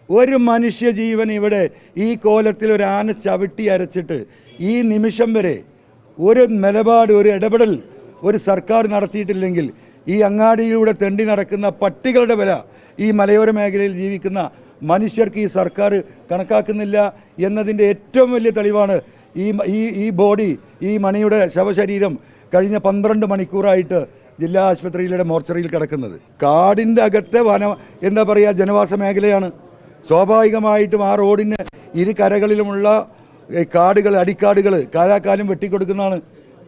ഒരു മനുഷ്യജീവൻ ഇവിടെ ഈ കോലത്തിൽ ഒരു ആന ചവിട്ടി അരച്ചിട്ട് ഈ നിമിഷം വരെ ഒരു നിലപാട്, ഒരു ഇടപെടൽ ഒരു സർക്കാർ നടത്തിയിട്ടില്ലെങ്കിൽ ഈ അങ്ങാടിയിലൂടെ തെണ്ടി നടക്കുന്ന പട്ടികളുടെ വില ഈ മലയോര മേഖലയിൽ ജീവിക്കുന്ന മനുഷ്യർക്ക് ഈ സർക്കാർ കണക്കാക്കുന്നില്ല എന്നതിൻ്റെ ഏറ്റവും വലിയ തെളിവാണ് ഈ ബോഡി, ഈ മണിയുടെ ശവശരീരം കഴിഞ്ഞ 12 മണിക്കൂറായിട്ട് ജില്ലാ ആശുപത്രിയിലെ മോർച്ചറിയിൽ കിടക്കുന്നത്. കാടിൻ്റെ അകത്തെ എന്താ പറയുക, ജനവാസ മേഖലയാണ്. സ്വാഭാവികമായിട്ടും ആ റോഡിന് ഇരു കരകളിലുമുള്ള കാടുകൾ, അടിക്കാടുകൾ കാലാകാലം വെട്ടിക്കൊടുക്കുന്നതാണ്.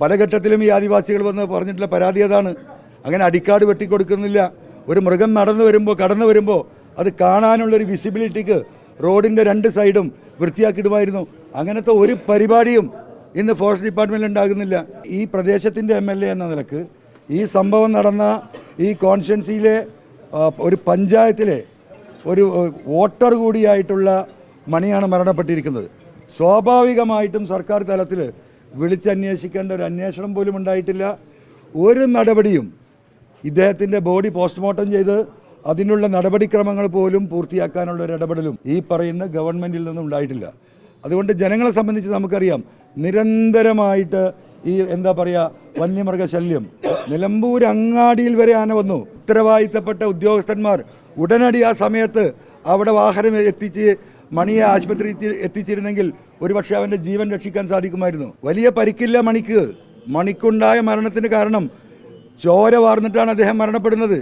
പല ഘട്ടത്തിലും ഈ ആദിവാസികൾ വന്ന് പറഞ്ഞിട്ടുള്ള പരാതി അതാണ്. അങ്ങനെ അടിക്കാട് വെട്ടിക്കൊടുക്കുന്നില്ല. ഒരു മൃഗം കടന്നു വരുമ്പോൾ അത് കാണാനുള്ളൊരു വിസിബിലിറ്റിക്ക് റോഡിൻ്റെ 2 സൈഡും വൃത്തിയാക്കിയിടുമായിരുന്നു. അങ്ങനത്തെ ഒരു പരിപാടിയും ഇന്ന് ഫോറസ്റ്റ് ഡിപ്പാർട്ട്മെൻറ്റിൽ ഉണ്ടാകുന്നില്ല. ഈ പ്രദേശത്തിൻ്റെ MLA എന്ന നിലക്ക് ഈ സംഭവം നടന്ന ഈ കോൺസ്റ്റിറ്റ്യുവൻസിയിലെ ഒരു പഞ്ചായത്തിലെ ഒരു വോട്ടർ കൂടിയായിട്ടുള്ള മണിയാണ് മരണപ്പെട്ടിരിക്കുന്നത്. സ്വാഭാവികമായിട്ടും സർക്കാർ തലത്തിൽ വിളിച്ചന്വേഷിക്കേണ്ട ഒരു അന്വേഷണം പോലും ഉണ്ടായിട്ടില്ല. ഒരു നടപടിയും ഇദ്ദേഹത്തിൻ്റെ ബോഡി പോസ്റ്റ്മോർട്ടം ചെയ്ത് അതിനുള്ള നടപടിക്രമങ്ങൾ പോലും പൂർത്തിയാക്കാനുള്ള ഒരു ഇടപെടലും ഈ പറയുന്ന ഗവൺമെൻറ്റിൽ നിന്നും ഉണ്ടായിട്ടില്ല. അതുകൊണ്ട് ജനങ്ങളെ സംബന്ധിച്ച് നമുക്കറിയാം, നിരന്തരമായിട്ട് ഈ എന്താ പറയുക വന്യമൃഗശല്യം നിലമ്പൂർ അങ്ങാടിയിൽ വരെ ആന വന്നു. ഉത്തരവാദിത്തപ്പെട്ട ഉദ്യോഗസ്ഥന്മാർ ഉടനടി ആ സമയത്ത് അവിടെ വാഹനം എത്തിച്ച് മണിയെ ആശുപത്രിയിൽ എത്തിച്ചിരുന്നെങ്കിൽ ഒരുപക്ഷെ അവൻ്റെ ജീവൻ രക്ഷിക്കാൻ സാധിക്കുമായിരുന്നു. വലിയ പരിക്കില്ല മണിക്കുണ്ടായ മരണത്തിന് കാരണം ചോര വാർന്നിട്ടാണ് അദ്ദേഹം മരണപ്പെടുന്നത്.